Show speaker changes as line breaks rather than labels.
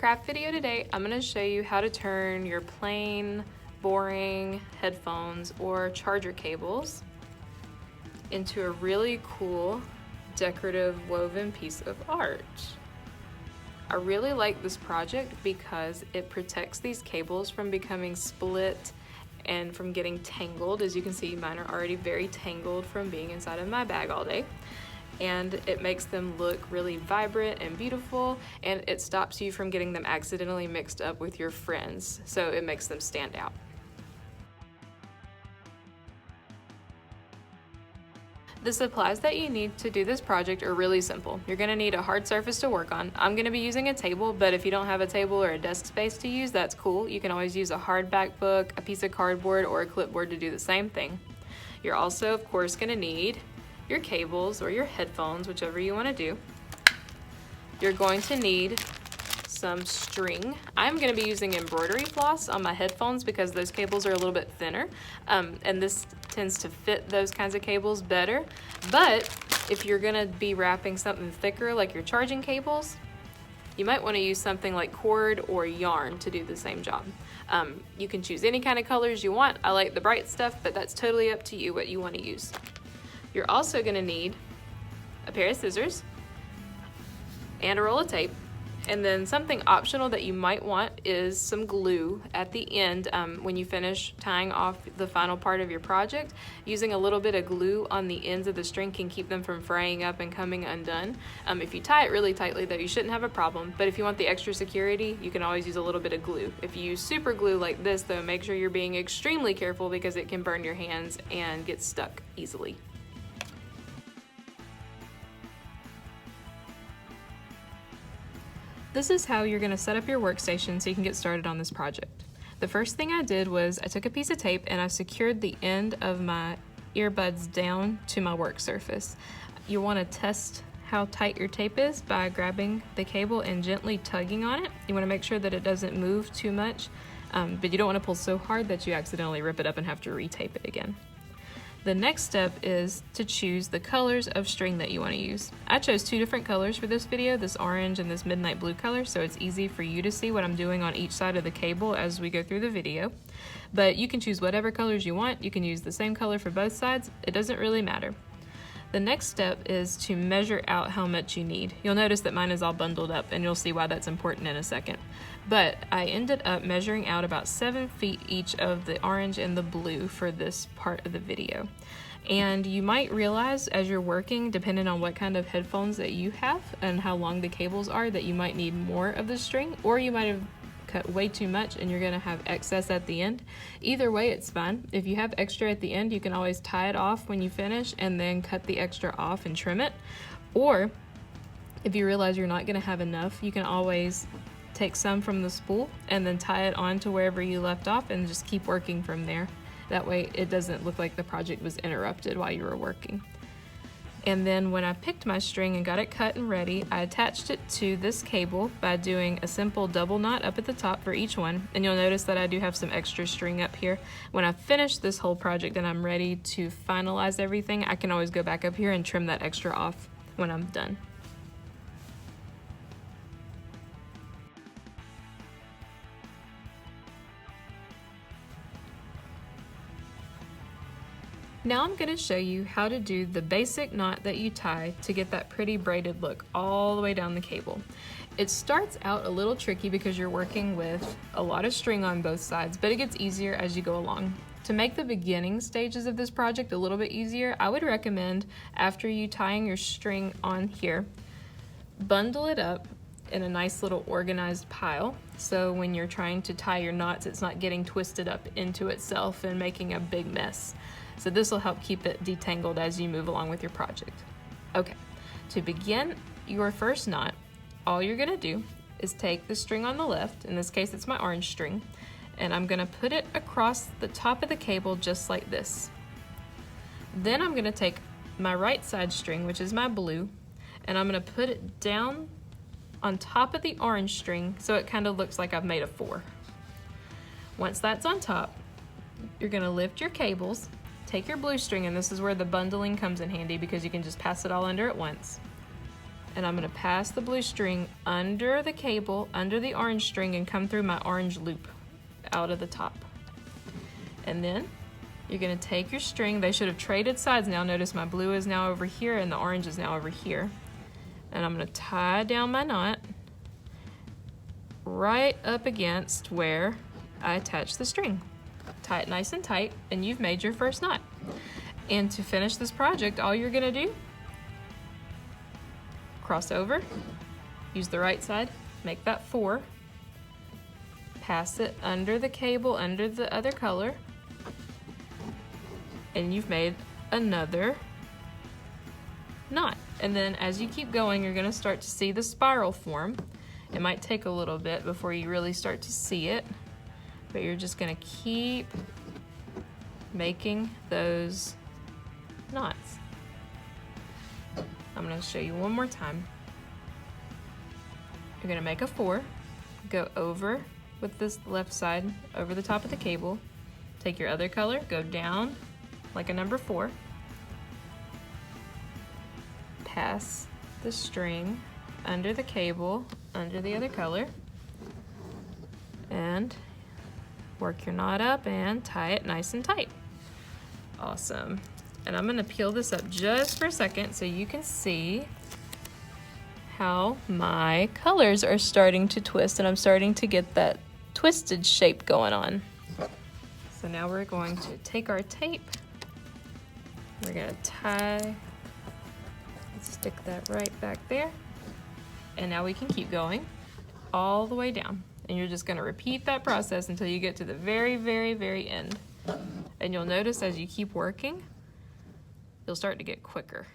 craft video today, I'm going to show you how to turn your plain, boring headphones or charger cables into a really cool decorative woven piece of art. I really like this project because it protects these cables from becoming split and from getting tangled. As you can see, mine are already very tangled from being inside of my bag all day. And it makes them look really vibrant and beautiful, and it stops you from getting them accidentally mixed up with your friends, so it makes them stand out. The supplies that you need to do this project are really simple. You're going to need a hard surface to work on. I'm going to be using a table, but if you don't have a table or a desk space to use, that's cool. You can always use a hardback book, a piece of cardboard, or a clipboard to do the same thing. You're also, of course, going to need your cables or your headphones, whichever you want to do. You're going to need some string. I'm going to be using embroidery floss on my headphones because those cables are a little bit thinner, and this tends to fit those kinds of cables better. But if you're going to be wrapping something thicker like your charging cables, you might want to use something like cord or yarn to do the same job. You can choose any kind of colors you want. I like the bright stuff, but that's totally up to you what you want to use. You're also going to need a pair of scissors and a roll of tape, and then something optional that you might want is some glue at the end when you finish tying off the final part of your project. Using a little bit of glue on the ends of the string can keep them from fraying up and coming undone. If you tie it really tightly though, you shouldn't have a problem, but if you want the extra security, you can always use a little bit of glue. If you use super glue like this though, make sure you're being extremely careful because it can burn your hands and get stuck easily. This is how you're going to set up your workstation so you can get started on this project. The first thing I did was I took a piece of tape and I secured the end of my earbuds down to my work surface. You want to test how tight your tape is by grabbing the cable and gently tugging on it. You want to make sure that it doesn't move too much, but you don't want to pull so hard that you accidentally rip it up and have to retape it again. The next step is to choose the colors of string that you want to use. I chose two different colors for this video, this orange and this midnight blue color, so it's easy for you to see what I'm doing on each side of the cable as we go through the video. But you can choose whatever colors you want. You can use the same color for both sides. It doesn't really matter. The next step is to measure out how much you need. You'll notice that mine is all bundled up, and you'll see why that's important in a second. But I ended up measuring out about 7 feet each of the orange and the blue for this part of the video. And you might realize as you're working, depending on what kind of headphones that you have and how long the cables are, that you might need more of the string, or you might have cut way too much and you're going to have excess at the end. Either way, it's fine. If you have extra at the end, you can always tie it off when you finish and then cut the extra off and trim it. Or if you realize you're not going to have enough, you can always take some from the spool and then tie it on to wherever you left off and just keep working from there. That way it doesn't look like the project was interrupted while you were working. And then when I picked my string and got it cut and ready, I attached it to this cable by doing a simple double knot up at the top for each one. And you'll notice that I do have some extra string up here. When I finish this whole project and I'm ready to finalize everything, I can always go back up here and trim that extra off when I'm done. Now I'm going to show you how to do the basic knot that you tie to get that pretty braided look all the way down the cable. It starts out a little tricky because you're working with a lot of string on both sides, but it gets easier as you go along. To make the beginning stages of this project a little bit easier, I would recommend after you tying your string on here, bundle it up in a nice little organized pile. So when you're trying to tie your knots, it's not getting twisted up into itself and making a big mess. So this will help keep it detangled as you move along with your project. Okay, to begin your first knot, all you're gonna do is take the string on the left, in this case it's my orange string, and I'm gonna put it across the top of the cable just like this. Then I'm gonna take my right side string, which is my blue, and I'm gonna put it down on top of the orange string so it kind of looks like I've made a 4. Once that's on top, you're gonna lift your cables, take your blue string, and this is where the bundling comes in handy because you can just pass it all under at once. And I'm gonna pass the blue string under the cable, under the orange string, and come through my orange loop out of the top. And then you're gonna take your string. They should have traded sides now. Notice my blue is now over here and the orange is now over here. And I'm gonna tie down my knot right up against where I attached the string. Tie it nice and tight, and you've made your first knot. And to finish this project, all you're gonna do, cross over, use the right side, make that 4, pass it under the cable, under the other color, and you've made another knot. And then as you keep going, you're gonna start to see the spiral form. It might take a little bit before you really start to see it, but you're just gonna keep making those knots. I'm gonna show you one more time. You're gonna make a 4, go over with this left side, over the top of the cable, take your other color, go down like a number 4, pass the string under the cable, under the other color, and work your knot up and tie it nice and tight. Awesome. And I'm gonna peel this up just for a second so you can see how my colors are starting to twist, and I'm starting to get that twisted shape going on. So now we're going to take our tape, we're gonna tie, stick that right back there, and now we can keep going all the way down. And you're just gonna repeat that process until you get to the very, very, very end. And you'll notice as you keep working, you'll start to get quicker.